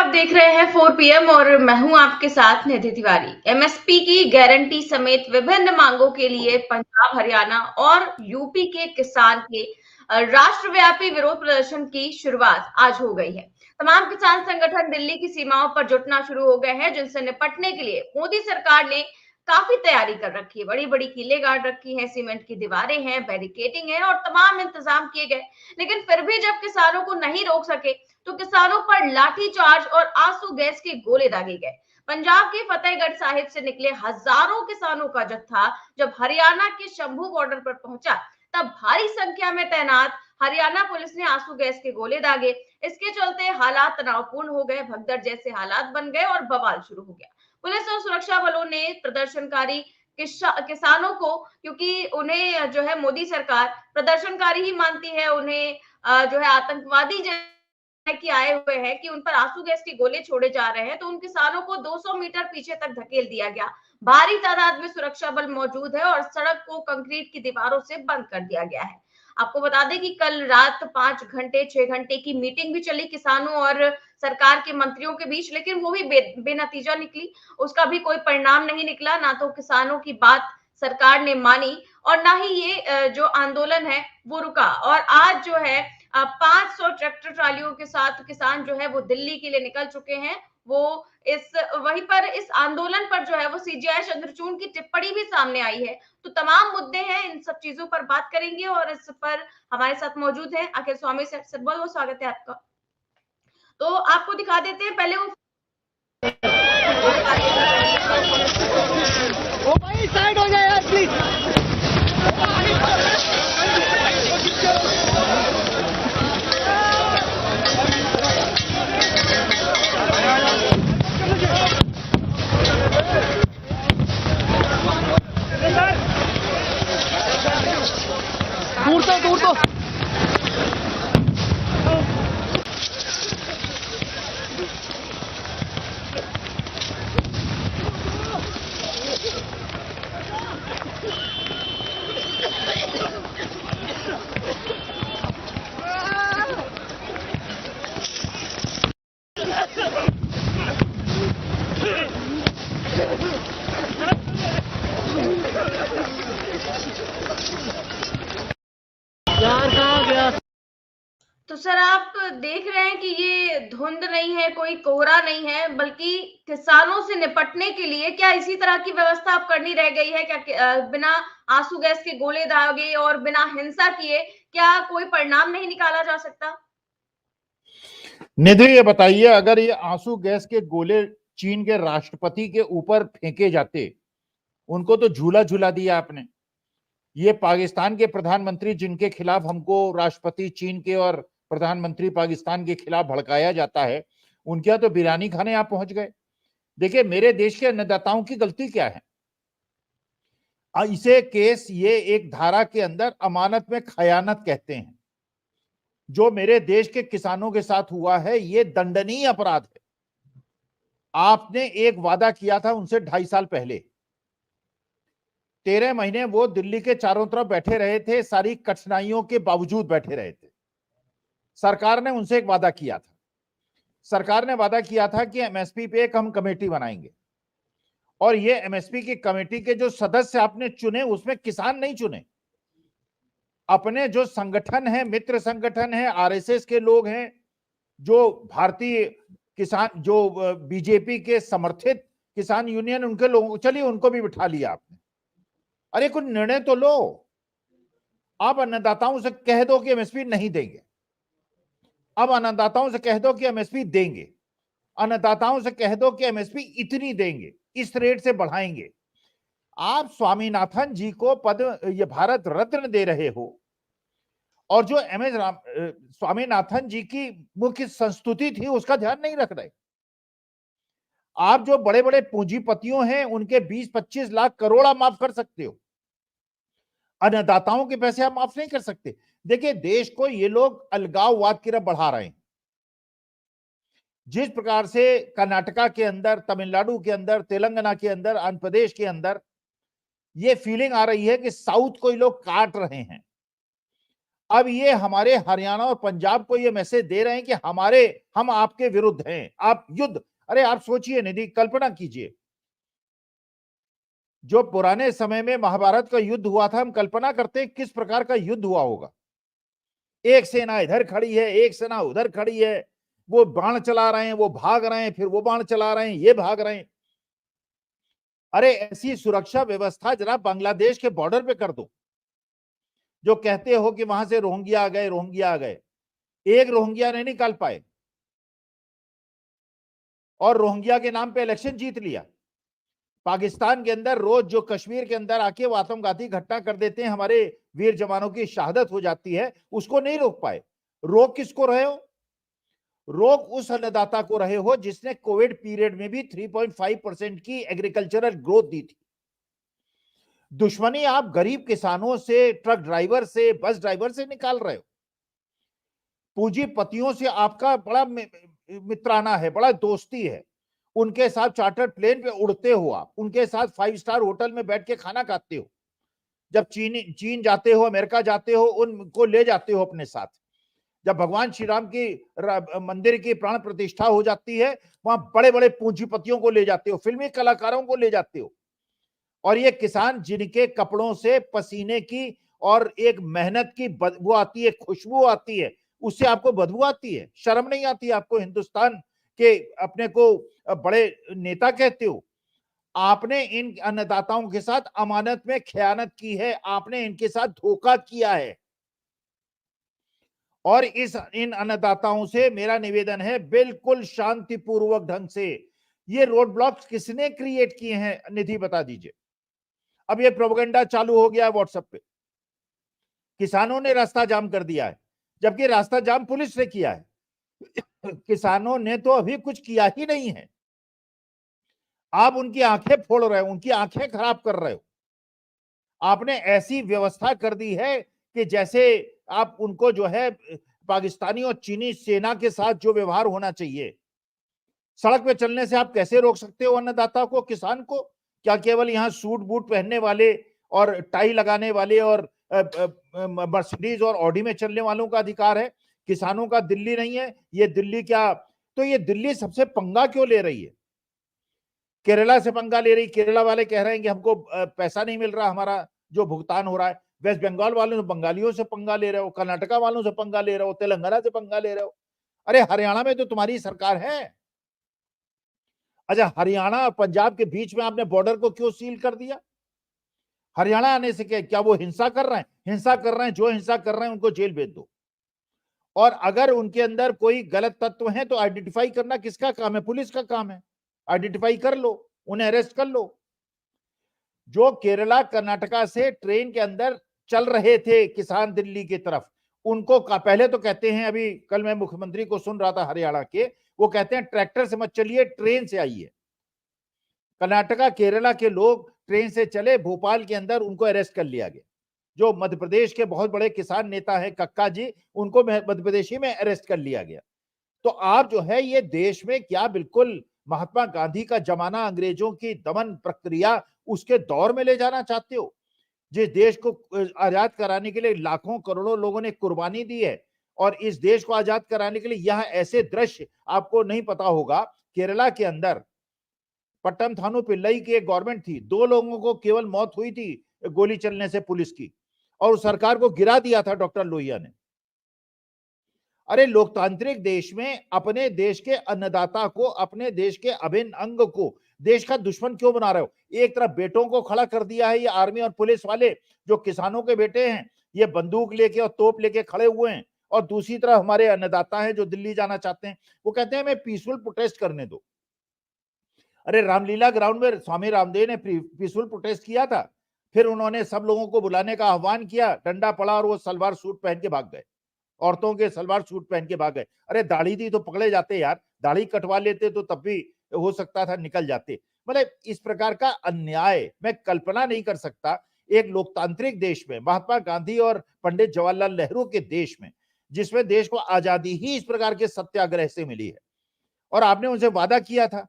आप देख रहे हैं 4 पीएम और मैं हूं आपके साथ निधि तिवारी। एमएसपी की गारंटी समेत विभिन्न मांगों के लिए पंजाब, हरियाणा और यूपी के किसान के राष्ट्रव्यापी विरोध प्रदर्शन की शुरुआत आज हो गई है। तमाम किसान संगठन दिल्ली की सीमाओं पर जुटना शुरू हो गए हैं, जिनसे निपटने के लिए मोदी सरकार ने काफी तैयारी कर रखी है। बड़ी बड़ी कीले गाड़ रखी है, सीमेंट की दीवारें हैं, बैरिकेडिंग है और तमाम इंतजाम किए गए। लेकिन फिर भी जब किसानों को नहीं रोक सके तो किसानों पर लाठीचार्ज और आंसू गैस के गोले दागे गए। पंजाब के फतेहगढ़ साहिब से निकले हजारों किसानों का जत्था जब हरियाणा के शंभू बॉर्डर पर पहुंचा, तब भारी संख्या में तैनात हरियाणा पुलिस ने आंसू गैस के गोले दागे। इसके चलते हालात तनावपूर्ण हो गए, भगदड़ जैसे हालात बन गए और बवाल शुरू हो गया। पुलिस और सुरक्षा बलों ने प्रदर्शनकारी किसानों को, क्योंकि उन्हें जो है मोदी सरकार प्रदर्शनकारी ही मानती है, उन्हें जो है आतंकवादी कि आए हुए हैं कि उन पर आंसू गैस के गोले छोड़े जा रहे हैं, तो उन किसानों को 200 मीटर पीछे तक धकेल दिया गया। भारी तादाद में सुरक्षा बल मौजूद है और सड़क को कंक्रीट की दीवारों से बंद कर दिया गया है। आपको बता दें कि कल रात 5 घंटे 6 घंटे की मीटिंग भी चली किसानों और सरकार के मंत्रियों के बीच, लेकिन वो भी बेनतीजा निकली। उसका भी कोई परिणाम नहीं निकला। ना तो किसानों की बात सरकार ने मानी और ना ही ये जो आंदोलन है वो रुका। और आज जो है 500 ट्रैक्टर ट्रालियों के साथ किसान जो है वो दिल्ली के लिए निकल चुके हैं। वो इस वहीं पर इस आंदोलन पर जो है वो सीजीआई चंद्रचूड़ की टिप्पणी भी सामने आई है। तो तमाम मुद्दे हैं, इन सब चीजों पर बात करेंगे और इस पर हमारे साथ मौजूद है अखिल स्वामी सर। बहुत बहुत स्वागत है आपका। तो आपको दिखा देते हैं पहले वो भाई साइड हो जाए यार प्लीज। दूर तो यार कहाँ गया। तो सर आप देख रहे हैं कि ये धुंध नहीं है, कोई कोहरा नहीं है, बल्कि किसानों से निपटने के लिए क्या इसी तरह की व्यवस्था अब करनी रह गई है क्या? बिना आंसू गैस के गोले दागे और बिना हिंसा किए क्या कोई परिणाम नहीं निकाला जा सकता? निधि, ये बताइए, अगर ये आंसू गैस के गोले चीन के राष्ट्रपति के ऊपर फेंके जाते, उनको तो झूला झूला दिया आपने। ये पाकिस्तान के प्रधानमंत्री जिनके खिलाफ हमको राष्ट्रपति चीन के और प्रधानमंत्री पाकिस्तान के खिलाफ भड़काया जाता है, उनके यहाँ तो बिरयानी खाने आप पहुंच गए। देखिए, मेरे देश के अन्नदाताओं की गलती क्या है? इसे केस ये एक धारा के अंदर अमानत में खयानत कहते हैं। जो मेरे देश के किसानों के साथ हुआ है ये दंडनीय अपराध है। आपने एक वादा किया था उनसे 2.5 साल पहले, 13 महीने वो दिल्ली के चारों तरफ बैठे रहे थे, सारी कठिनाइयों के बावजूद बैठे रहे थे। सरकार ने उनसे एक वादा किया था। सरकार ने वादा किया था कि एमएसपी पे एक हम कमेटी बनाएंगे, और ये एमएसपी की कमेटी के जो सदस्य आपने चुने उसमें किसान नहीं चुने, अपने जो संगठन है, मित्र संगठन है, आरएसएस के लोग हैं, जो भारतीय किसान, जो बीजेपी के समर्थित किसान यूनियन, उनके लोग, चलिए उनको भी बिठा लिया आपने। अरे कुछ निर्णय तो लो। आप अन्नदाताओं से कह दो कि एमएसपी नहीं देंगे, अब अन्नदाताओं से कह दो कि एमएसपी देंगे, अन्नदाताओं से कह दो कि एमएसपी इतनी देंगे, इस रेट से बढ़ाएंगे। आप स्वामीनाथन जी को ये भारत रत्न दे रहे हो, और जो एम एस स्वामीनाथन जी की मुख्य संस्तुति थी उसका ध्यान नहीं रख रहे। आप जो बड़े बड़े पूंजीपतियों हैं उनके 20-25 लाख करोड़ आप माफ कर सकते हो, अन्नदाताओं के पैसे आप माफ नहीं कर सकते। देखिए, देश को ये लोग अलगाववाद की तरफ बढ़ा रहे हैं। जिस प्रकार से कर्नाटका के अंदर, तमिलनाडु के अंदर, तेलंगाना के अंदर, आंध्र प्रदेश के अंदर ये फीलिंग आ रही है कि साउथ को ये लोग काट रहे हैं, अब ये हमारे हरियाणा और पंजाब को ये मैसेज दे रहे हैं कि हम आपके विरुद्ध हैं, आप युद्ध। अरे आप सोचिए निधि, कल्पना कीजिए, जो पुराने समय में महाभारत का युद्ध हुआ था, हम कल्पना करते हैं किस प्रकार का युद्ध हुआ होगा। एक सेना इधर खड़ी है, एक सेना उधर खड़ी है, वो बाण चला रहे हैं, वो भाग रहे हैं, फिर वो बाण चला रहे हैं, ये भाग रहे हैं। अरे ऐसी सुरक्षा व्यवस्था जरा बांग्लादेश के बॉर्डर पे कर दो। जो कहते हो कि वहां से रोहिंग्या आ गए, रोहिंग्या आ गए, एक रोहिंग्या नहीं निकाल पाए और रोहिंग्या के नाम पे इलेक्शन जीत लिया। पाकिस्तान के अंदर रोज जो कश्मीर के अंदर आके वो आत्मघाती घटना कर देते हैं, हमारे वीर जवानों की शहादत हो जाती है, उसको नहीं रोक पाए। रोक किसको रहे हो? रोक उस अन्नदाता को रहे हो जिसने कोविड पीरियड में भी 3.5% की एग्रीकल्चरल ग्रोथ दी थी। दुश्मनी आप गरीब किसानों से, ट्रक ड्राइवर से, बस ड्राइवर से निकाल रहे हो। पूंजीपतियों से आपका बड़ा मित्राना है, बड़ा दोस्ती है। उनके साथ चार्टर्ड प्लेन पे उड़ते हो, आप उनके साथ 5 स्टार होटल में बैठ के खाना खाते हो। जब चीन जाते हो, अमेरिका जाते हो, उनको ले जाते हो अपने साथ। जब भगवान श्री राम की मंदिर की प्राण प्रतिष्ठा हो जाती है, वहां बड़े बड़े पूंजीपतियों को ले जाते हो, फिल्मी कलाकारों को ले जाते हो। और ये किसान जिनके कपड़ों से पसीने की और एक मेहनत की बदबू आती है, खुशबू आती है, उससे आपको बदबू आती है, शर्म नहीं आती आपको? हिंदुस्तान के अपने को बड़े नेता कहते हो। आपने इन अन्नदाताओं के साथ अमानत में खयानत की है, आपने इनके साथ धोखा किया है। और इन अन्नदाताओं से मेरा निवेदन है, बिल्कुल शांतिपूर्वक ढंग से। ये रोड ब्लॉक्स किसने क्रिएट किए हैं, निधि बता दीजिए। अब ये प्रोपेगेंडा चालू हो गया है व्हाट्सएप पे, किसानों ने रास्ता जाम कर दिया है, जबकि रास्ता जाम पुलिस ने किया है। किसानों ने तो अभी कुछ किया ही नहीं है। आप उनकी आंखें फोड़ रहे हो, उनकी आंखें खराब कर रहे हो। आपने ऐसी व्यवस्था कर दी है कि जैसे आप उनको जो है पाकिस्तानी और चीनी सेना के साथ जो व्यवहार होना चाहिए। सड़क पे चलने से आप कैसे रोक सकते हो अन्नदाता को, किसान को? क्या केवल यहाँ सूट बूट पहनने वाले और टाई लगाने वाले और मर्सिडीज और ऑडी में चलने वालों का अधिकार है, किसानों का दिल्ली नहीं है? ये दिल्ली क्या, तो ये दिल्ली सबसे पंगा क्यों ले रही है? केरला से पंगा ले रही, केरला वाले कह रहे हैं कि हमको पैसा नहीं मिल रहा, हमारा जो भुगतान हो रहा है। वेस्ट बंगाल वालों से, बंगालियों से पंगा ले रहे हो, कर्नाटका वालों से पंगा ले रहे हो, तेलंगाना से पंगा ले रहे हो। अरे हरियाणा में तो तुम्हारी सरकार है। अच्छा, हरियाणा और पंजाब के बीच में आपने बॉर्डर को क्यों सील कर दिया? हरियाणा आने से क्या वो हिंसा कर रहे हैं? हिंसा कर रहे हैं, जो हिंसा कर रहे हैं उनको जेल भेज दो। और अगर उनके अंदर कोई गलत तत्व है तो आइडेंटिफाई करना किसका काम है? पुलिस का काम है। आइडेंटिफाई कर लो, उन्हें अरेस्ट कर लो। जो केरला कर्नाटका से ट्रेन के अंदर चल रहे थे किसान दिल्ली की तरफ, उनको पहले तो कहते हैं, अभी कल मैं मुख्यमंत्री को सुन रहा था हरियाणा के, वो कहते हैं ट्रैक्टर से मत चलिए, ट्रेन से आइए। कर्नाटका केरला के लोग ट्रेन से चले, भोपाल के अंदर उनको अरेस्ट कर लिया गया। जो मध्य प्रदेश के बहुत बड़े किसान नेता है कक्का जी, उनको मध्य प्रदेशी में अरेस्ट कर लिया गया। तो आप जो है ये देश में क्या बिल्कुल महात्मा गांधी का जमाना, अंग्रेजों की दमन प्रक्रिया, उसके दौर में ले जाना चाहते हो? जिस देश को आजाद कराने के लिए लाखों करोड़ों लोगों ने कुर्बानी दी है, और इस देश को आजाद कराने के लिए यहां ऐसे दृश्य आपको नहीं पता होगा। केरला के अंदर पट्टम थानू पिल्लई की एक गवर्नमेंट थी, 2 लोगों को केवल मौत हुई थी गोली चलने से पुलिस की, और उस सरकार को गिरा दिया था डॉक्टर लोहिया ने। अरे लोकतांत्रिक देश में अपने देश के अन्नदाता को, अपने देश के अभिन्न अंग को देश का दुश्मन क्यों बना रहे हो? एक तरफ बेटों को खड़ा कर दिया है ये आर्मी और पुलिस वाले, जो किसानों के बेटे हैं, ये बंदूक लेके और तोप लेके खड़े हुए हैं, और दूसरी तरफ हमारे अन्नदाता हैं जो दिल्ली जाना चाहते हैं, वो कहते हैं हमें पीसफुल प्रोटेस्ट करने दो। अरे रामलीला ग्राउंड में स्वामी रामदेव ने पीसफुल प्रोटेस्ट किया था, फिर उन्होंने सब लोगों को बुलाने का आह्वान किया, डंडा पड़ा और वो सलवार सूट पहन के भाग गए, औरतों के सलवार सूट पहन के भाग गए। अरे दाढ़ी थी तो पकड़े जाते यार, दाढ़ी कटवा लेते तो तब भी हो सकता था निकल जाते। मतलब इस प्रकार का अन्याय मैं कल्पना नहीं कर सकता एक लोकतांत्रिक देश में, महात्मा गांधी और पंडित जवाहरलाल नेहरू के देश में, जिसमें देश को आजादी ही इस प्रकार के सत्याग्रह से मिली है। और आपने उनसे वादा किया था,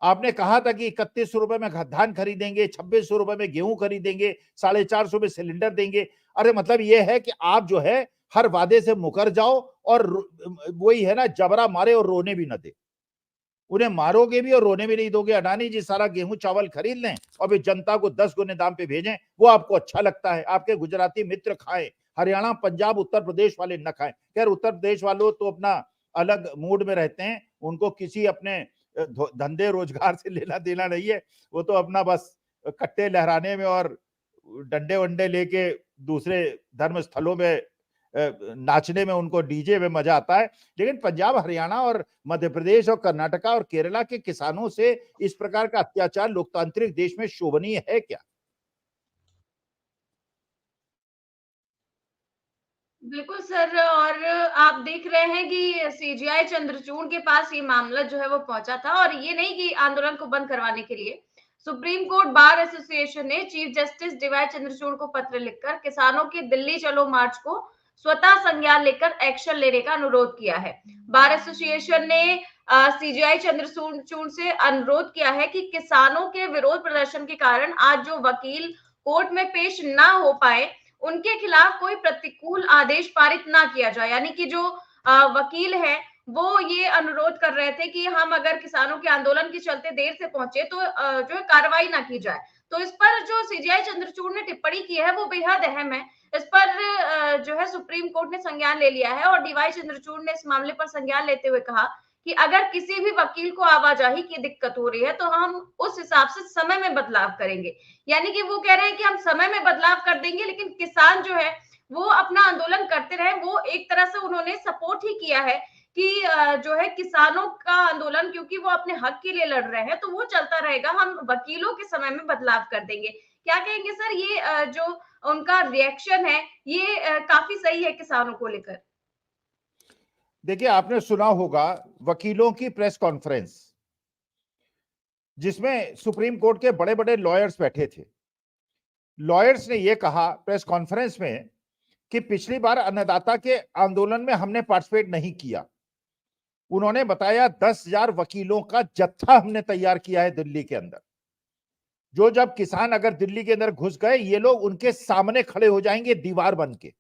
आपने कहा था कि 3100 रुपए में धान खरीदेंगे, 2600 रुपए में गेहूं खरीदेंगे, 450 में सिलेंडर देंगे। अरे मतलब यह है कि आप जो है हर वादे से मुकर जाओ और वही है ना, जबरा मारे और रोने भी न दे। उन्हें मारोगे भी और रोने भी नहीं दोगे। अडानी जी सारा गेहूं चावल खरीद लें और फिर जनता को 10 गुने दाम पे भेजें, वो आपको अच्छा लगता है। आपके गुजराती मित्र खाएं, हरियाणा, पंजाब, उत्तर प्रदेश वाले न खाएं। खैर उत्तर प्रदेश वालों तो अपना अलग मूड में रहते हैं, उनको किसी अपने धंधे रोजगार से लेना देना नहीं है। वो तो अपना बस कट्टे लहराने में और डंडे वंडे लेके दूसरे धर्म स्थलों में नाचने में उनको डीजे में मजा आता है। लेकिन पंजाब, हरियाणा और मध्य प्रदेश और कर्नाटका और केरला के किसानों से इस प्रकार का अत्याचार लोकतांत्रिक देश में शोभनीय है क्या? बिल्कुल सर, और आप देख रहे हैं कि सीजीआई चंद्रचूड़ के पास ये मामला जो है वो पहुंचा था, और ये नहीं कि आंदोलन को बंद करवाने के लिए। सुप्रीम कोर्ट बार एसोसिएशन ने चीफ जस्टिस डीवाई चंद्रचूड़ को पत्र लिखकर किसानों के दिल्ली चलो मार्च को स्वतः संज्ञान लेकर एक्शन लेने का अनुरोध किया है। बार एसोसिएशन ने सीजीआई चंद्रचूड़ से अनुरोध किया है कि किसानों के विरोध प्रदर्शन के कारण आज जो वकील कोर्ट में पेश ना हो पाए, उनके खिलाफ कोई प्रतिकूल आदेश पारित ना किया जाए। यानी कि जो वकील है वो ये अनुरोध कर रहे थे कि हम अगर किसानों के आंदोलन के चलते देर से पहुंचे तो जो कार्रवाई ना की जाए। तो इस पर जो सीजीआई चंद्रचूड़ ने टिप्पणी की है वो बेहद अहम है। इस पर जो है सुप्रीम कोर्ट ने संज्ञान ले लिया है, और डीवाई चंद्रचूड़ ने इस मामले पर संज्ञान लेते हुए कहा कि अगर किसी भी वकील को आवाजाही की दिक्कत हो रही है तो हम उस हिसाब से समय में बदलाव करेंगे। यानी कि वो कह रहे हैं कि हम समय में बदलाव कर देंगे, लेकिन किसान जो है वो अपना आंदोलन करते रहे। वो एक तरह से उन्होंने सपोर्ट ही किया है कि जो है किसानों का आंदोलन, क्योंकि वो अपने हक के लिए लड़ रहे हैं, तो वो चलता रहेगा, हम वकीलों के समय में बदलाव कर देंगे। क्या कहेंगे सर, ये जो उनका रिएक्शन है ये काफी सही है किसानों को लेकर? देखिए, आपने सुना होगा वकीलों की प्रेस कॉन्फ्रेंस, जिसमें सुप्रीम कोर्ट के बड़े बड़े लॉयर्स बैठे थे। लॉयर्स ने यह कहा प्रेस कॉन्फ्रेंस में कि पिछली बार अन्नदाता के आंदोलन में हमने पार्टिसिपेट नहीं किया। उन्होंने बताया 10,000 वकीलों का जत्था हमने तैयार किया है दिल्ली के अंदर, जो जब किसान अगर दिल्ली के अंदर घुस गए, ये लोग उनके सामने खड़े हो जाएंगे दीवार बन के।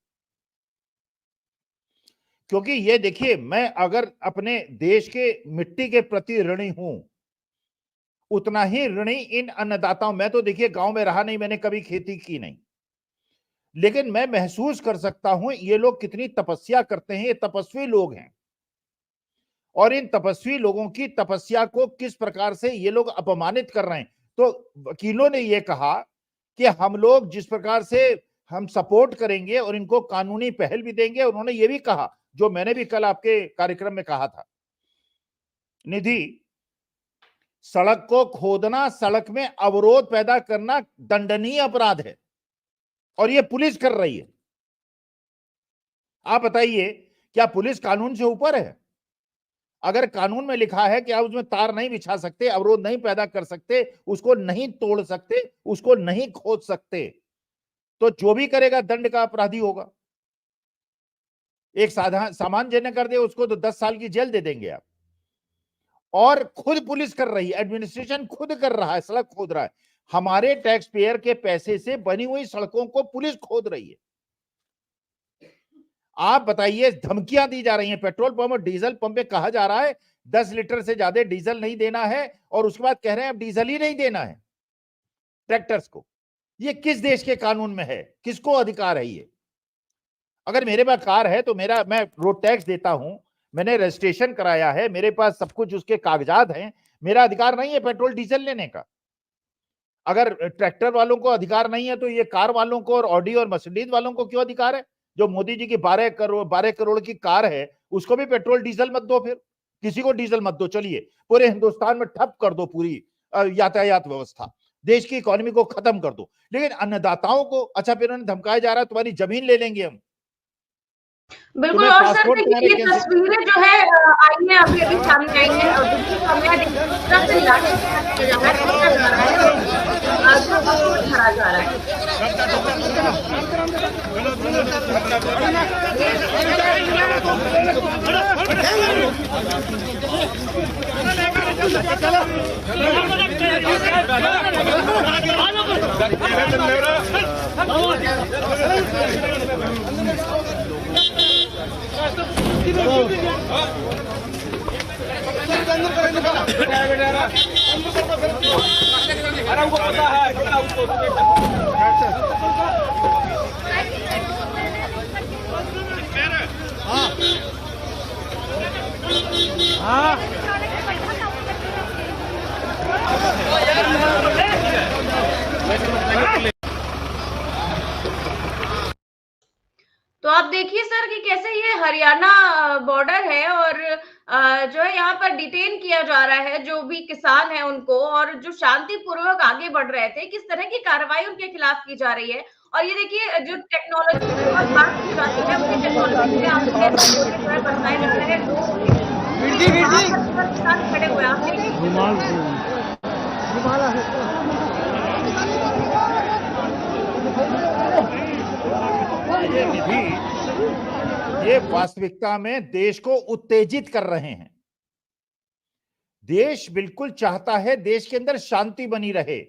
क्योंकि ये देखिए, मैं अगर अपने देश के मिट्टी के प्रति ऋणी हूं, उतना ही ऋणी इन अन्नदाताओं। मैं तो देखिए गांव में रहा नहीं, मैंने कभी खेती की नहीं, लेकिन मैं महसूस कर सकता हूं ये लोग कितनी तपस्या करते हैं। ये तपस्वी लोग हैं, और इन तपस्वी लोगों की तपस्या को किस प्रकार से ये लोग अपमानित कर रहे हैं। तो वकीलों ने ये कहा कि हम लोग जिस प्रकार से हम सपोर्ट करेंगे और इनको कानूनी पहल भी देंगे। उन्होंने ये भी कहा, जो मैंने भी कल आपके कार्यक्रम में कहा था, निधि, सड़क को खोदना, सड़क में अवरोध पैदा करना दंडनीय अपराध है, और ये पुलिस कर रही है। आप बताइए, क्या पुलिस कानून से ऊपर है? अगर कानून में लिखा है कि आप उसमें तार नहीं बिछा सकते, अवरोध नहीं पैदा कर सकते, उसको नहीं तोड़ सकते, उसको नहीं खोद सकते, तो जो भी करेगा दंड का अपराधी होगा। एक सामान्यजन्य कर दे उसको तो 10 साल की जेल दे देंगे आप। और खुद पुलिस कर रही है, एडमिनिस्ट्रेशन खुद कर रहा है, सड़क खोद रहा है। हमारे टैक्स पेयर के पैसे से बनी हुई सड़कों को पुलिस खोद रही है। आप बताइए, धमकियां दी जा रही हैं। पेट्रोल पंप और डीजल पंप पे कहा जा रहा है 10 लीटर से ज्यादा डीजल नहीं देना है, और उसके बाद कह रहे हैं अब डीजल ही नहीं देना है ट्रैक्टर्स को। ये किस देश के कानून में है? किसको अधिकार है ये? अगर मेरे पास कार है तो मैं रोड टैक्स देता हूं, मैंने रजिस्ट्रेशन कराया है, मेरे पास सब कुछ उसके कागजात हैं, मेरा अधिकार नहीं है पेट्रोल डीजल लेने का? अगर ट्रैक्टर वालों को अधिकार नहीं है तो ये कार वालों को और ऑडी और मर्सिडीज वालों को क्यों अधिकार है? जो मोदी जी की 12 करोड़ की कार है, उसको भी पेट्रोल डीजल मत दो, फिर किसी को डीजल मत दो। चलिए पूरे हिंदुस्तान में ठप कर दो पूरी यातायात व्यवस्था, देश की इकोनॉमी को खत्म कर दो। लेकिन अन्नदाताओं को अच्छा फिर उन्हें धमकाया जा रहा है तुम्हारी जमीन ले लेंगे हम। बिल्कुल। और सर देखिए, ये तस्वीरें जो है आई हैं, अभी अभी सामने आई हैं, और दूसरी सामने किया जा रहा है। तो आप देखिए सर कि कैसे ये हरियाणा बॉर्डर है और जो है यहाँ पर डिटेन किया जा रहा है जो भी किसान है उनको, और जो शांतिपूर्वक आगे बढ़ रहे थे किस तरह की कार्रवाई उनके खिलाफ की जा रही है। और ये देखिए जो टेक्नोलॉजी की बहुत बात की जाती है उसी टेक्नोलॉजी से आपके जो है बरसाए जा रहे हैं लोग। वहाँ पर पूरा किसान खड़े हुए हैं, आप देखिए। ये निधि, ये वास्तविकता में देश को उत्तेजित कर रहे हैं। देश बिल्कुल चाहता है देश के अंदर शांति बनी रहे,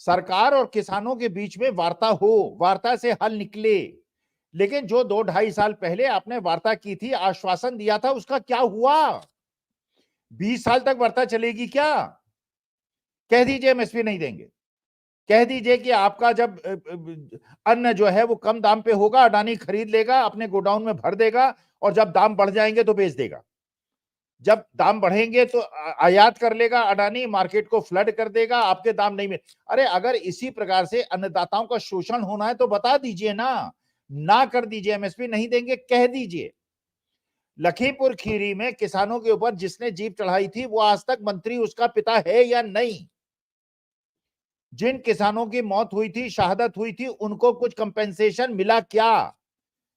सरकार और किसानों के बीच में वार्ता हो, वार्ता से हल निकले। लेकिन जो 2-2.5 साल पहले आपने वार्ता की थी, आश्वासन दिया था, उसका क्या हुआ? 20 साल तक वार्ता चलेगी क्या? कह दीजिए एमएसपी नहीं देंगे, कह दीजिए कि आपका जब अन्न जो है वो कम दाम पे होगा, अडानी खरीद लेगा, अपने गोडाउन में भर देगा, और जब दाम बढ़ जाएंगे तो बेच देगा। जब दाम बढ़ेंगे तो आयात कर लेगा अडानी, मार्केट को फ्लड कर देगा, आपके दाम नहीं मिल। अरे अगर इसी प्रकार से अन्नदाताओं का शोषण होना है तो बता दीजिए ना कर दीजिए, एमएसपी नहीं देंगे कह दीजिए। लखीमपुर खीरी में किसानों के ऊपर जिसने जीप चढ़ाई थी वो आज तक मंत्री उसका पिता है या नहीं? जिन किसानों की मौत हुई थी, शहादत हुई थी, उनको कुछ कंपेंसेशन मिला क्या?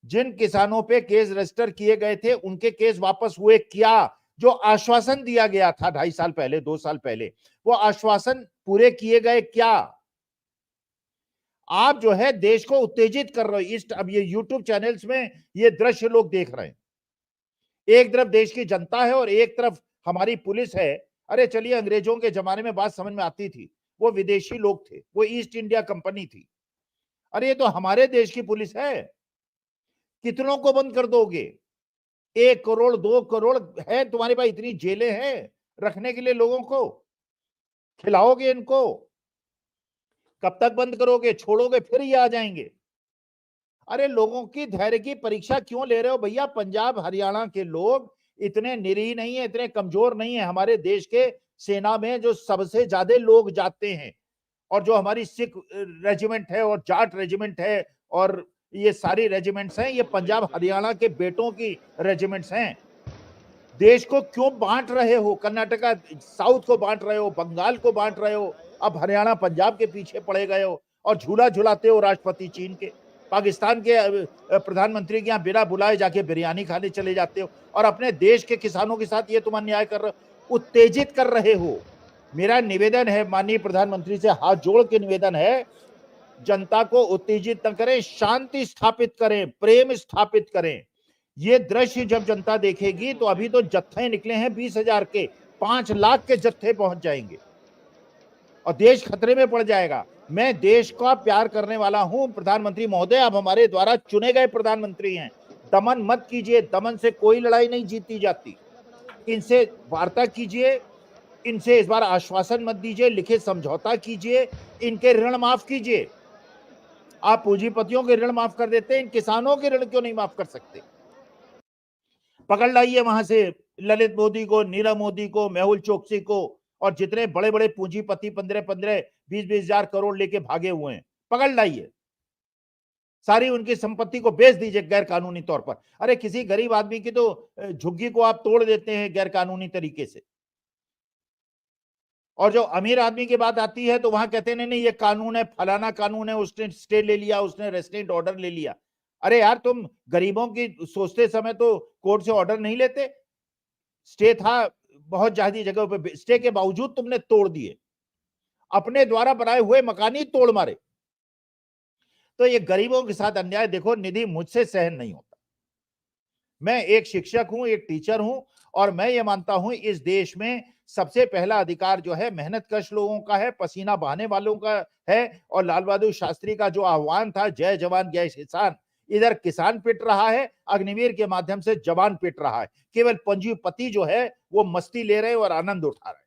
जिन किसानों पे केस रजिस्टर किए गए थे उनके केस वापस हुए क्या? जो आश्वासन दिया गया था 2.5 साल पहले, 2 साल पहले, वो आश्वासन पूरे किए गए क्या? आप जो है देश को उत्तेजित कर रहे हो। अब ये यूट्यूब चैनल्स में ये दृश्य लोग देख रहे हैं, एक तरफ देश की जनता है और एक तरफ हमारी पुलिस है। अरे चलिए, अंग्रेजों के जमाने में बात समझ में आती थी, वो विदेशी लोग थे, वो ईस्ट इंडिया कंपनी थी। अरे ये तो हमारे देश की पुलिस है। कितनों को बंद कर दोगे? 1 करोड़ 2 करोड़ है तुम्हारे पास, इतनी जेलें हैं रखने के लिए लोगों को, खिलाओगे इनको? कब तक बंद करोगे? छोड़ोगे फिर ये आ जाएंगे। अरे लोगों की धैर्य की परीक्षा क्यों ले रहे हो भैया? पंजाब हरियाणा के लोग इतने निरीह नहीं है, इतने कमजोर नहीं है। हमारे देश के सेना में जो सबसे ज्यादा लोग जाते हैं, और जो हमारी सिख रेजिमेंट है और जाट रेजिमेंट है और ये सारी रेजिमेंट्स हैं, ये पंजाब हरियाणा के बेटों की रेजिमेंट्स हैं। देश को क्यों बांट रहे हो? कर्नाटका साउथ को बांट रहे हो, बंगाल को बांट रहे हो, अब हरियाणा पंजाब के पीछे पड़े गए हो और झूला झुलाते हो राष्ट्रपति चीन के, पाकिस्तान के प्रधानमंत्री के यहाँ बिना बुलाए जाके बिरयानी खाने चले जाते हो, और अपने देश के किसानों के साथ ये तुम अन्याय कर रहे हो, उत्तेजित कर रहे हो। मेरा निवेदन है, माननीय प्रधानमंत्री से हाथ जोड़ के निवेदन है, जनता को उत्तेजित न करें, शांति स्थापित करें, प्रेम स्थापित करें। ये दृश्य जब जनता देखेगी तो अभी तो जत्थे निकले हैं 20,000 के, 5 लाख के जत्थे पहुंच जाएंगे और देश खतरे में पड़ जाएगा। मैं देश का प्यार करने वाला हूं। प्रधानमंत्री महोदय, आप हमारे द्वारा चुने गए प्रधानमंत्री हैं, दमन मत कीजिए। दमन से कोई लड़ाई नहीं जीती जाती। इनसे वार्ता कीजिए, इनसे इस बार आश्वासन मत दीजिए, लिखित समझौता कीजिए, इनके ऋण माफ कीजिए। आप पूंजीपतियों के ऋण माफ कर देते हैं, इन किसानों के ऋण क्यों नहीं माफ कर सकते? पकड़ लाइए वहां से ललित मोदी को, नीरव मोदी को, मेहुल चोकसी को, और जितने बड़े बड़े पूंजीपति 15-15, 20-20 हजार करोड़ लेके भागे हुए हैं, पकड़ लाइए। सारी उनकी संपत्ति को बेच दीजिए गैर कानूनी तौर पर। अरे किसी गरीब आदमी की तो झुग्गी को आप तोड़ देते हैं गैर कानूनी तरीके से, और जो अमीर आदमी की बात आती है तो वहां कहते हैं नहीं ये कानून है, फलाना कानून है, उसने स्टे ले लिया, उसने रेस्ट्रेंट ऑर्डर ले लिया। अरे यार, तुम गरीबों की सोचते समय तो कोर्ट से ऑर्डर नहीं लेते? स्टे था बहुत ज्यादा जगह पे, स्टे के बावजूद तुमने तोड़ दिए, अपने द्वारा बनाए हुए मकान ही तोड़ मारे। तो ये गरीबों के साथ अन्याय देखो निधि, मुझसे सहन नहीं होता। मैं एक शिक्षक हूं, एक टीचर हूं, और मैं ये मानता हूं इस देश में सबसे पहला अधिकार जो है मेहनतकश लोगों का है, पसीना बहाने वालों का है। और लाल बहादुर शास्त्री का जो आह्वान था, जय जवान जय किसान, इधर किसान पिट रहा है, अग्निवीर के माध्यम से जवान पिट रहा है। केवल पंजीपति जो है वो मस्ती ले रहे हैं और आनंद उठा रहे हैं।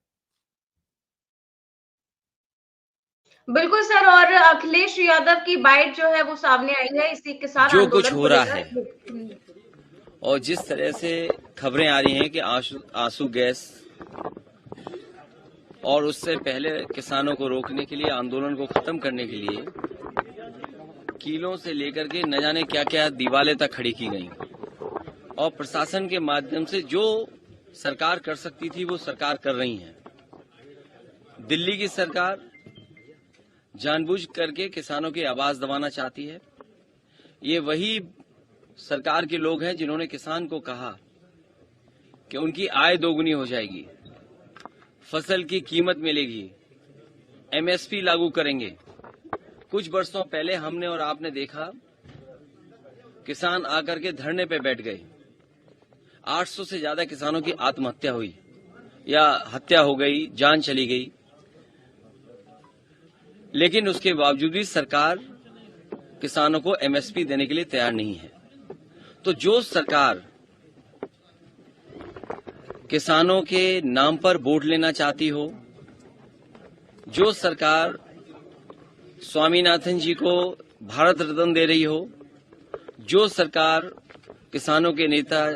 बिल्कुल सर, और अखिलेश यादव की बाइट जो है वो सामने आई है इसी किसान जो आंदोलन कुछ हो को रहा लेकर। है और जिस तरह से खबरें आ रही हैं कि आंसू गैस और उससे पहले किसानों को रोकने के लिए, आंदोलन को खत्म करने के लिए कीलों से लेकर के न जाने क्या क्या दीवारें तक खड़ी की गई, और प्रशासन के माध्यम से जो सरकार कर सकती थी वो सरकार कर रही है। दिल्ली की सरकार जानबूझ करके किसानों की आवाज दबाना चाहती है। ये वही सरकार के लोग हैं जिन्होंने किसान को कहा कि उनकी आय दोगुनी हो जाएगी, फसल की कीमत मिलेगी, एमएसपी लागू करेंगे। कुछ वर्षों पहले हमने और आपने देखा किसान आकर के धरने पे बैठ गए। 800 से ज्यादा किसानों की आत्महत्या हुई या हत्या हो गई, जान चली गई, लेकिन उसके बावजूद भी सरकार किसानों को एमएसपी देने के लिए तैयार नहीं है। तो जो सरकार किसानों के नाम पर वोट लेना चाहती हो, जो सरकार स्वामीनाथन जी को भारत रत्न दे रही हो, जो सरकार किसानों के नेता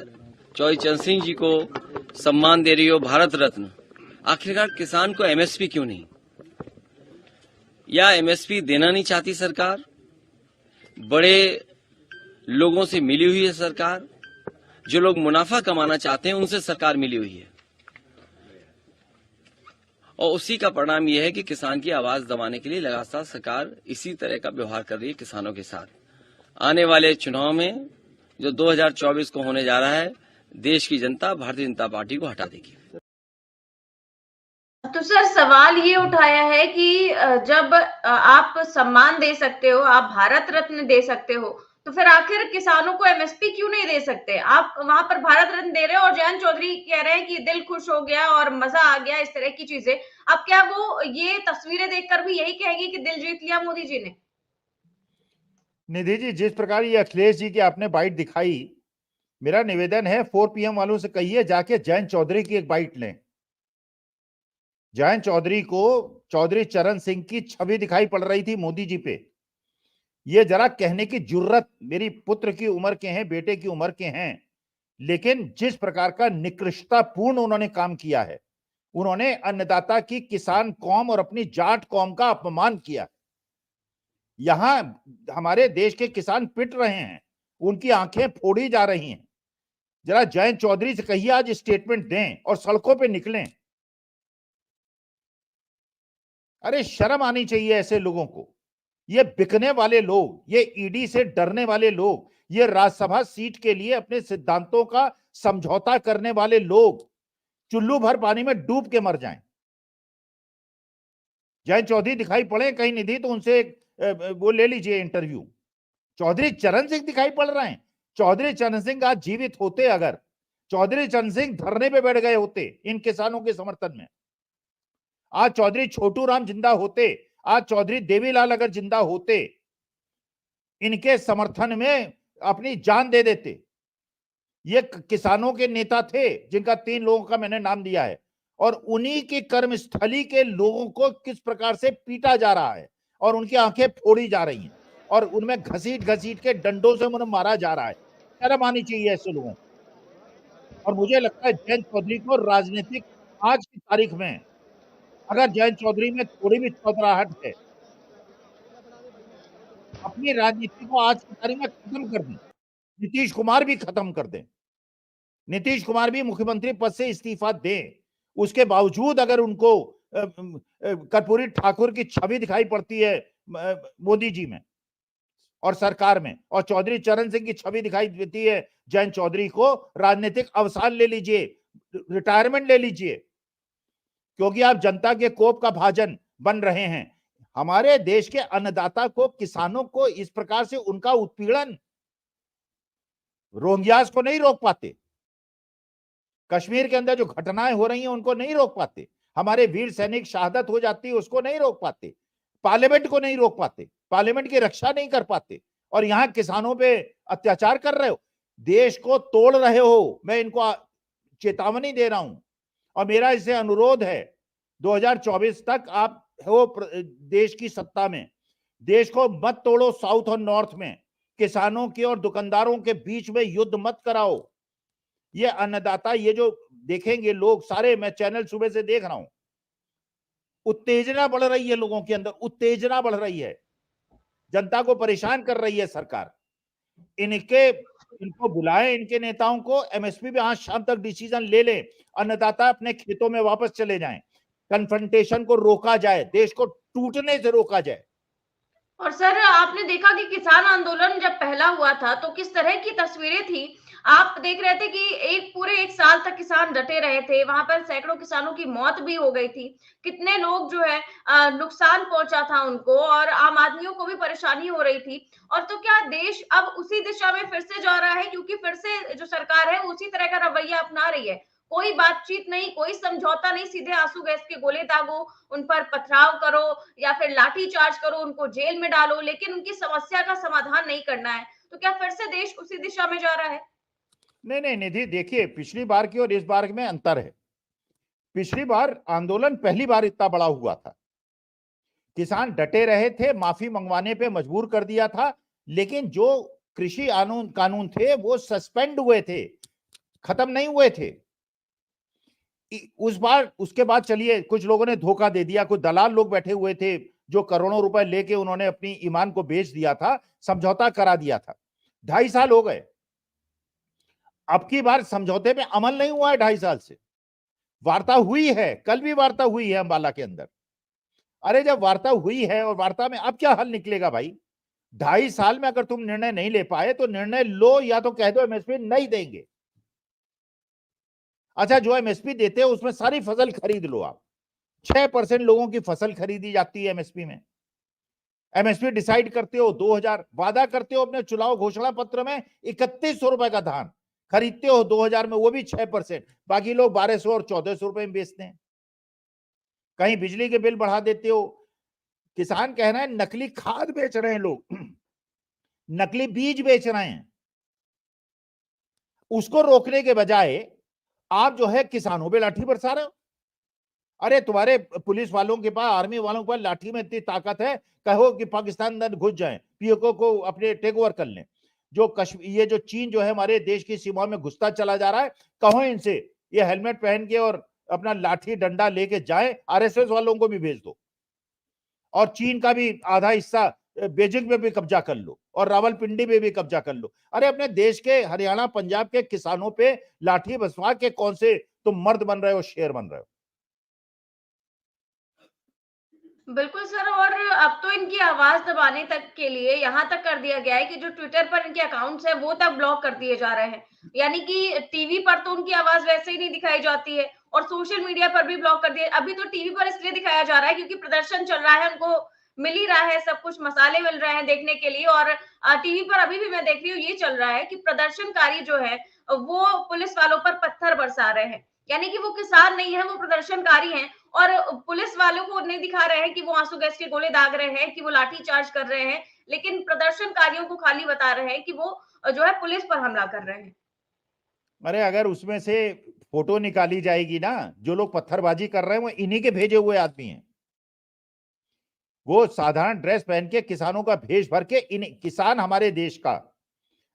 चौधरी चरण सिंह जी को सम्मान दे रही हो, भारत रत्न, आखिरकार किसान को एमएसपी क्यों नहीं? या एमएसपी देना नहीं चाहती सरकार? बड़े लोगों से मिली हुई है सरकार, जो लोग मुनाफा कमाना चाहते हैं उनसे सरकार मिली हुई है, और उसी का परिणाम यह है कि किसान की आवाज दबाने के लिए लगातार सरकार इसी तरह का व्यवहार कर रही है किसानों के साथ। आने वाले चुनाव में जो 2024 को होने जा रहा है, देश की जनता भारतीय जनता पार्टी को हटा देगी। तो सर सवाल ये उठाया है कि जब आप सम्मान दे सकते हो, आप भारत रत्न दे सकते हो, तो फिर आखिर किसानों को एमएसपी क्यों नहीं दे सकते? आप वहां पर भारत रत्न दे रहे हो और जयंत चौधरी कह रहे हैं कि दिल खुश हो गया और मजा आ गया, इस तरह की चीजें। अब क्या वो ये तस्वीरें देखकर भी यही कहेंगे कि दिल जीत लिया मोदी जी ने? निधि जी, जिस प्रकार ये अखिलेश जी की आपने बाइट दिखाई, मेरा निवेदन है 4 PM वालों से कहिए जाके जयंत चौधरी की एक बाइट लें। जयंत चौधरी को चौधरी चरण सिंह की छवि दिखाई पड़ रही थी मोदी जी पे। ये जरा कहने की जुर्रत, मेरी पुत्र की उम्र के हैं, बेटे की उम्र के हैं, लेकिन जिस प्रकार का निकृष्टतापूर्ण उन्होंने काम किया है, उन्होंने अन्नदाता की किसान कौम और अपनी जाट कौम का अपमान किया। यहां हमारे देश के किसान पिट रहे हैं, उनकी आंखें फोड़ी जा रही हैं। जरा जयंत चौधरी से कहिए आज स्टेटमेंट दें और सड़कों पे निकलें। अरे शर्म आनी चाहिए ऐसे लोगों को। ये बिकने वाले लोग, ये ईडी से डरने वाले लोग, ये राज्यसभा सीट के लिए अपने सिद्धांतों का समझौता करने वाले लोग चुल्लू भर पानी में डूब के मर जाएं। जयंत चौधरी दिखाई पड़े कहीं निधि तो उनसे वो ले लीजिए इंटरव्यू। चौधरी चरण सिंह दिखाई पड़ रहे हैं। चौधरी चरण सिंह आज जीवित होते, अगर चौधरी चरण सिंह धरने पे बैठ गए होते इन किसानों के समर्थन में, आज चौधरी छोटू राम जिंदा होते, आज चौधरी देवीलाल अगर जिंदा होते, इनके समर्थन में अपनी जान दे देते। ये किसानों के नेता थे जिनका 3 लोगों का मैंने नाम दिया है, और उन्हीं की कर्मस्थली के लोगों को किस प्रकार से पीटा जा रहा है और उनकी आंखें फोड़ी जा रही हैं और उनमें घसीट घसीट के डंडों से उन्हें मारा जा रहा है। शर्म आनी चाहिए ऐसे लोगों को। और मुझे लगता है जयंत चौधरी को राजनीतिक आज की तारीख में, अगर जयंत चौधरी में थोड़ी भी चौधराहट है, अपनी राजनीति को आज की तारीख में खत्म कर दें। नीतीश कुमार भी खत्म कर दें। नीतीश कुमार भी मुख्यमंत्री पद से इस्तीफा दें। उसके बावजूद अगर उनको कर्पूरी ठाकुर की छवि दिखाई पड़ती है मोदी जी में और सरकार में, और चौधरी चरण सिंह की छवि दिखाई देती है जयंत चौधरी को, राजनीतिक अवसान ले लीजिए, रिटायरमेंट ले लीजिए, क्योंकि आप जनता के कोप का भाजन बन रहे हैं। हमारे देश के अन्नदाता को, किसानों को इस प्रकार से उनका उत्पीड़न, रोहिंग्यास को नहीं रोक पाते, कश्मीर के अंदर जो घटनाएं हो रही हैं उनको नहीं रोक पाते, हमारे वीर सैनिक शहादत हो जाती है उसको नहीं रोक पाते, पार्लियामेंट को नहीं रोक पाते, पार्लियामेंट की रक्षा नहीं कर पाते, और यहां किसानों पे अत्याचार कर रहे हो, देश को तोड़ रहे हो। मैं इनको चेतावनी दे रहा हूं और मेरा इससे अनुरोध है 2024 तक आप हो देश की सत्ता में, देश को मत तोड़ो। साउथ और नॉर्थ में किसानों के और दुकानदारों के बीच में युद्ध मत कराओ। ये अन्नदाता, ये जो देखेंगे लोग सारे, मैं चैनल सुबह से देख रहा हूं, उत्तेजना बढ़ रही है लोगों के अंदर, उत्तेजना बढ़ रही है, जनता को परेशान कर रही है सरकार। इनको बुलाएं, इनके नेताओं को, एमएसपी पे आज शाम तक डिसीजन ले लें, अन्नदाता अपने खेतों में वापस चले जाएं, कन्फ्रंटेशन को रोका जाए, देश को टूटने से रोका जाए। और सर आपने देखा कि किसान आंदोलन जब पहला हुआ था तो किस तरह की तस्वीरें थी, आप देख रहे थे कि पूरे एक साल तक किसान डटे रहे थे, वहां पर सैकड़ों किसानों की मौत भी हो गई थी, कितने लोग जो है नुकसान पहुंचा था उनको, और आम आदमियों को भी परेशानी हो रही थी। और तो क्या देश अब उसी दिशा में फिर से जा रहा है, क्योंकि फिर से जो सरकार है उसी तरह का रवैया अपना रही है, कोई बातचीत नहीं, कोई समझौता नहीं, सीधे आंसू गैस के गोले दागो, उन पर पथराव करो या फिर लाठी चार्ज करो, उनको जेल में डालो, लेकिन उनकी समस्या का समाधान नहीं करना है। तो क्या फिर से देश उसी दिशा में जा रहा है? नहीं नहीं निधि, देखिए पिछली बार की और इस बार में अंतर है। पिछली बार आंदोलन पहली बार इतना बड़ा हुआ था, किसान डटे रहे थे, माफी मंगवाने पे मजबूर कर दिया था, लेकिन जो कृषि कानून थे वो सस्पेंड हुए थे, खत्म नहीं हुए थे। उस बार उसके बाद चलिए कुछ लोगों ने धोखा दे दिया, कुछ दलाल लोग बैठे हुए थे जो करोड़ों रुपए लेके उन्होंने अपनी ईमान को बेच दिया था, समझौता करा दिया था। 2.5 साल हो गए, अब की बार समझौते पे अमल नहीं हुआ है 2.5 साल से। वार्ता हुई है, कल भी वार्ता हुई है अंबाला के अंदर। अरे जब वार्ता हुई है और वार्ता में अब क्या हल निकलेगा भाई? 2.5 साल में अगर तुम निर्णय नहीं ले पाए तो निर्णय लो, या तो कह दो एमएसपी नहीं देंगे। अच्छा, जो एमएसपी देते हो उसमें सारी फसल खरीद लो आप। 6% लोगों की फसल खरीदी जाती है एमएसपी में। एमएसपी डिसाइड करते हो 2000, वादा करते हो अपने चुनाव घोषणा पत्र में 3100 रुपए का धान खरीदते हो 2000 में, वो भी 6%, बाकी लोग 1200 और 1400 रुपए में बेचते हैं। कहीं बिजली के बिल बढ़ा देते हो। किसान कह रहे हैं नकली खाद बेच रहे हैं लोग, नकली बीज बेच रहे हैं, उसको रोकने के बजाय आप जो है किसानों पे लाठी बरसा रहे हो। अरे तुम्हारे पुलिस वालों के पास, आर्मी वालों के पास लाठी में इतनी ताकत है, कहो कि पाकिस्तान अंदर घुस जाएं, पीओके को अपने टेक ओवर कर लें। जो कश्मीर, ये जो चीन जो है हमारे देश की सीमा में घुसता चला जा रहा है, कहो इनसे ये हेलमेट पहन के और अपना लाठी डंडा लेके जाए, आरएसएस वालों को भी भेज दो, और चीन का भी आधा हिस्सा बीजिंग में भी कब्जा कर लो और रावलपिंडी में भी कब्जा कर लो। अरे अपने देश के हरियाणा पंजाब के किसानों पे लाठी बसवा के कौन से तुम मर्द बन रहे हो, शेर बन रहे हो? बिल्कुल सर, और अब तो इनकी आवाज दबाने तक के लिए यहाँ तक कर दिया गया है कि जो ट्विटर पर इनके अकाउंट्स है वो तक ब्लॉक कर दिए जा रहे हैं, यानी कि टीवी पर तो उनकी आवाज वैसे ही नहीं दिखाई जाती है, और सोशल मीडिया पर भी ब्लॉक कर दिया। अभी तो टीवी पर इसलिए दिखाया जा रहा है क्योंकि प्रदर्शन चल रहा है, उनको मिल ही रहा है सब कुछ, मसाले मिल रहे हैं देखने के लिए, और टीवी पर अभी भी मैं देख रही हूँ ये चल रहा है कि प्रदर्शनकारी जो है वो पुलिस वालों पर पत्थर बरसा रहे हैं, यानी कि वो किसान नहीं है, वो प्रदर्शनकारी हैं, और पुलिस वालों को नहीं दिखा रहे हैं कि वो आंसू गैस के गोले दाग रहे हैं, कि वो लाठी चार्ज कर रहे हैं, लेकिन प्रदर्शनकारियों को खाली बता रहे हैं कि वो जो है पुलिस पर हमला कर रहे हैं। अरे अगर उसमें से फोटो निकाली जाएगी ना, जो लोग पत्थरबाजी कर रहे हैं वो इन्हीं के भेजे हुए आदमी हैं। वो साधारण ड्रेस पहन के किसानों का भेष भर के, इन किसान हमारे देश का,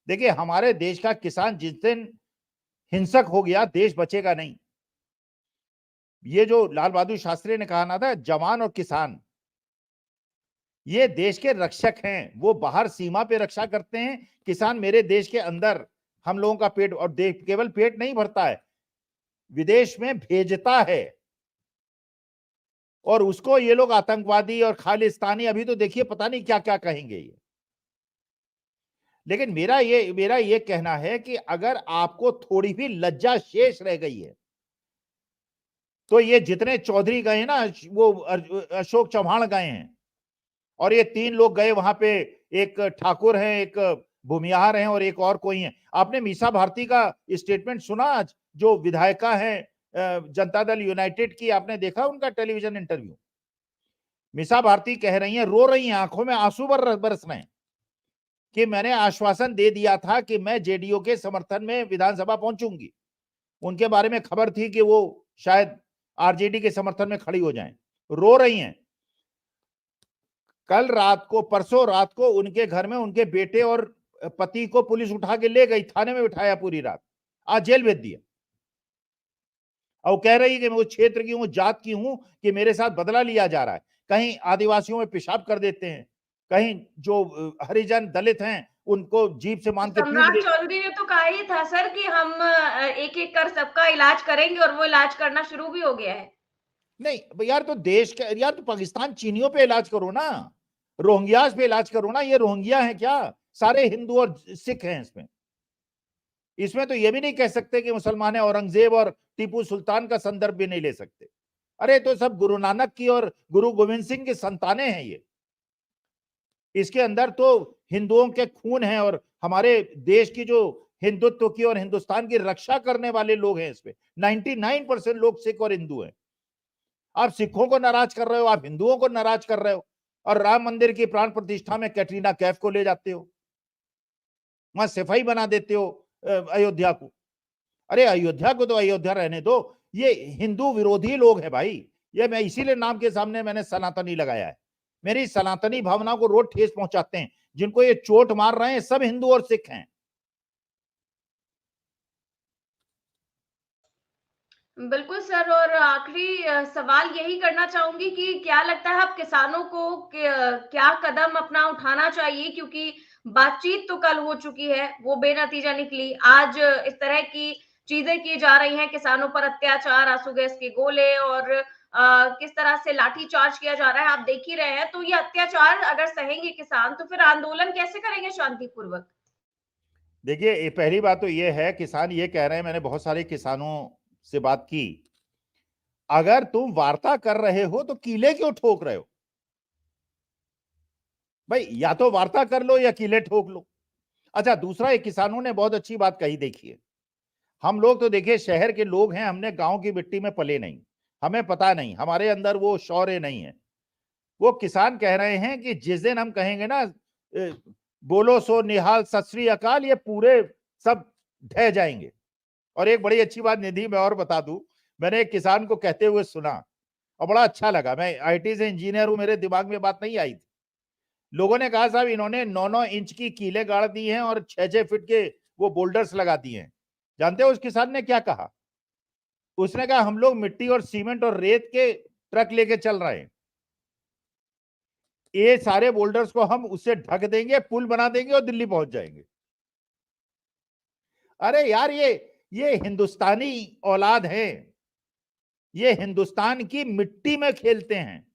देखिए हमारे देश का किसान जिस दिन हिंसक हो गया, देश बचेगा नहीं। ये जो लाल बहादुर शास्त्री ने कहा ना था, जवान और किसान ये देश के रक्षक हैं, वो बाहर सीमा पे रक्षा करते हैं, किसान मेरे देश के अंदर हम लोगों का पेट, और केवल पेट नहीं भरता है, विदेश में भेजता है, और उसको ये लोग आतंकवादी और खालिस्तानी, अभी तो देखिए पता नहीं क्या क्या कहेंगे ये। लेकिन मेरा ये कहना है कि अगर आपको थोड़ी भी लज्जा शेष रह गई है तो ये जितने चौधरी गए ना, वो अशोक चौहान गए हैं, और ये 3 लोग गए वहां पे, एक ठाकुर हैं, एक भूमिहार हैं और एक और कोई है। आपने मीसा भारती का स्टेटमेंट सुना आज, जो विधायिका है जनता दल यूनाइटेड की, आपने देखा उनका टेलीविजन इंटरव्यू? मीसा भारती कह रही हैं, रो रही हैं, आंखों में आंसू बरस रहे हैं कि मैंने आश्वासन दे दिया था कि मैं जेडीयू के समर्थन में विधानसभा पहुंचूंगी। उनके बारे में खबर थी कि वो शायद आरजेडी के समर्थन में खड़ी हो जाएं। रो रही हैं। कल रात को, परसों रात को उनके घर में उनके बेटे और पति को पुलिस उठा के ले गई, थाने में बिठाया पूरी रात, आज जेल भेज दिया। और कह रही है कि मैं उस क्षेत्र की हूं, जात की हूं, कि मेरे साथ बदला लिया जा रहा है। कहीं आदिवासियों में पेशाब कर देते हैं, कहीं जो हरिजन दलित हैं उनको जीप से मान के पीट सम्राट देते। चौधरी ने तो कहा ही था सर कि हम एक एक कर सबका इलाज करेंगे, और वो इलाज करना शुरू भी हो गया है। नहीं यार, तो देश का यार, तो पाकिस्तान चीनियों पे इलाज करो ना, रोहिंग्यास पे इलाज करो ना। ये रोहिंग्या है क्या? सारे हिंदू और सिख हैं इसमें। इसमें तो ये भी नहीं कह सकते कि मुसलमान है। औरंगजेब और टीपू सुल्तान का संदर्भ भी नहीं ले सकते। अरे तो सब गुरु नानक की और गुरु गोविंद सिंह की संतानें हैं ये। इसके अंदर तो हिंदुओं के खून है, और हमारे देश की जो हिंदुत्व की और हिंदुस्तान की रक्षा करने वाले लोग हैं इसमें। 99% लोग सिख और हिंदू हैं। आप सिखों को नाराज कर रहे हो, आप हिंदुओं को नाराज कर रहे हो, और राम मंदिर की प्राण प्रतिष्ठा में कैटरीना कैफ को ले जाते हो, वहां सफाई बना देते हो अयोध्या को। अरे अयोध्या को तो अयोध्या रहने दो। ये हिंदू विरोधी लोग हैं भाई। ये मैं इसीलिए नाम के सामने मैंने सनातनी लगाया है। मेरी सनातनी भावना को रोज ठेस पहुंचाते हैं। जिनको ये चोट मार रहे हैं सब हिंदू और सिख हैं। बिल्कुल सर, और आखिरी सवाल यही करना चाहूंगी कि क्या लगता है अब किसानों को क्या कदम अपना उठाना चाहिए, क्योंकि बातचीत तो कल हो चुकी है, वो बेनतीजा निकली। आज इस तरह की चीजें की जा रही हैं, किसानों पर अत्याचार, आंसू गैस के गोले, और किस तरह से लाठी चार्ज किया जा रहा है, आप देख ही रहे हैं। तो ये अत्याचार अगर सहेंगे किसान, तो फिर आंदोलन कैसे करेंगे शांतिपूर्वक? देखिए, ये पहली बात तो ये है, किसान ये कह रहे हैं, मैंने बहुत सारे किसानों से बात की, अगर तुम वार्ता कर रहे हो तो कीले क्यों ठोक रहे हो भाई? या तो वार्ता कर लो या कीले ठोक लो। अच्छा, दूसरा, एक किसानों ने बहुत अच्छी बात कही। देखिए, हम लोग तो देखिए शहर के लोग हैं, हमने गांव की मिट्टी में पले नहीं, हमें पता नहीं, हमारे अंदर वो शौर्य नहीं है। वो किसान कह रहे हैं कि जिस दिन हम कहेंगे ना बोलो सो निहाल सत श्री अकाल, ये पूरे सब ढह जाएंगे। और एक बड़ी अच्छी बात निधि मैं और बता दूं, मैंने एक किसान को कहते हुए सुना और बड़ा अच्छा लगा। मैं आईटी से इंजीनियर हूं, मेरे दिमाग में बात नहीं आई थी। लोगों ने कहा साहब इन्होंने 9-9 इंच की कीले गाड़ दी हैं और 6-6 फीट के वो बोल्डर्स लगा दिए हैं। जानते हो उस किसान ने क्या कहा? उसने कहा हम लोग मिट्टी और सीमेंट और रेत के ट्रक लेके चल रहे हैं, ये सारे बोल्डर्स को हम उससे ढक देंगे, पुल बना देंगे और दिल्ली पहुंच जाएंगे। अरे यार, ये हिंदुस्तानी औलाद है, ये हिंदुस्तान की मिट्टी में खेलते हैं।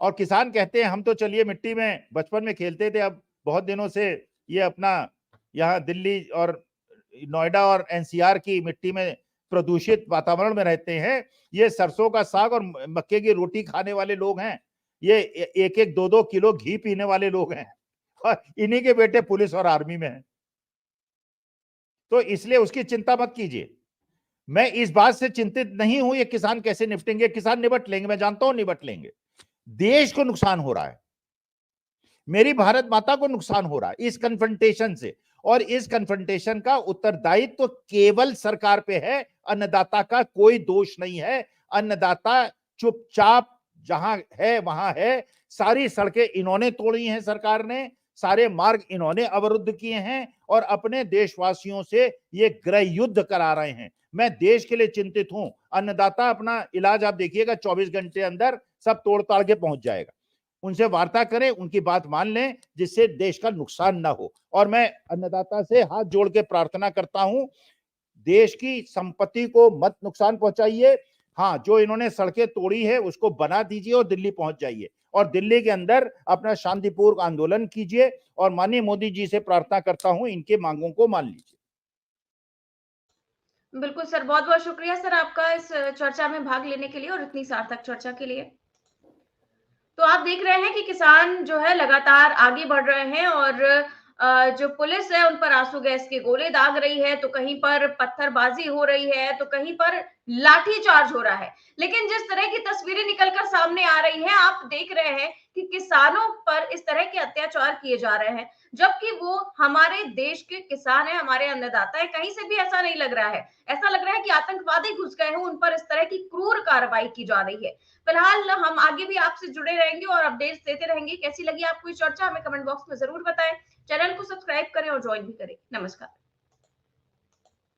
और किसान कहते हैं हम तो चलिए मिट्टी में बचपन में खेलते थे, अब बहुत दिनों से ये अपना यहाँ दिल्ली और नोएडा और एनसीआर की मिट्टी में प्रदूषित वातावरण में रहते हैं। ये सरसों का साग और मक्के की रोटी खाने वाले लोग हैं। ये 1-1 2-2 किलो घी पीने वाले लोग हैं, और इन्हीं के बेटे पुलिस और आर्मी में हैं। तो इसलिए उसकी चिंता मत कीजिए। मैं इस बात से चिंतित नहीं हूं ये किसान कैसे निपटेंगे। किसान निपट लेंगे, मैं जानता हूं निपट लेंगे। देश को नुकसान हो रहा है, मेरी भारत माता को नुकसान हो रहा है इस कन्फ्रंटेशन से, और इस कन्फ्रंटेशन का उत्तरदायित्व तो केवल सरकार पे है। अन्नदाता का कोई दोष नहीं है। अन्नदाता चुपचाप जहां है वहां है। सारी सड़कें इन्होंने तोड़ी हैं, सरकार ने सारे मार्ग इन्होंने अवरुद्ध किए हैं, और अपने देशवासियों से ये गृह युद्ध करा रहे हैं। मैं देश के लिए चिंतित हूं। अन्नदाता अपना इलाज आप देखिएगा 24 घंटे अंदर सब तोड़ ताड़ के पहुंच जाएगा। उनसे वार्ता करें, उनकी बात मान लें, जिससे देश का नुकसान ना हो। और मैं अन्नदाता से हाथ जोड़ के प्रार्थना करता हूं, देश की संपत्ति को मत नुकसान पहुंचाइए। हाँ, जो इन्होंने सड़कें तोड़ी है उसको बना दीजिए और दिल्ली पहुंच जाइए, और दिल्ली के अंदर अपना शांतिपूर्ण आंदोलन कीजिए। और माननीय मोदी जी से प्रार्थना करता हूं इनके मांगों को मान लीजिए। बिल्कुल सर, बहुत बहुत शुक्रिया सर आपका इस चर्चा में भाग लेने के लिए और इतनी सार्थक चर्चा के लिए। तो आप देख रहे हैं कि किसान जो है लगातार आगे बढ़ रहे हैं, और जो पुलिस है उन पर आंसू गैस के गोले दाग रही है, तो कहीं पर पत्थरबाजी हो रही है, तो कहीं पर लाठीचार्ज हो रहा है। लेकिन जिस तरह की तस्वीरें निकलकर सामने आ रही हैं, आप देख रहे हैं कि किसानों पर इस तरह के अत्याचार किए जा रहे हैं, जबकि वो हमारे देश के किसान हैं, हमारे अन्नदाता हैं। कहीं से भी ऐसा नहीं लग रहा है। ऐसा लग रहा है कि आतंकवादी घुस गए हैं, उन पर इस तरह की क्रूर कार्रवाई की जा रही है। फिलहाल हम आगे भी आपसे जुड़े रहेंगे और अपडेट्स देते रहेंगे। कैसी लगी आपको ये चर्चा, हमें कमेंट बॉक्स में जरूर बताएं। चैनल को सब्सक्राइब करें और ज्वाइन भी करें। नमस्कार।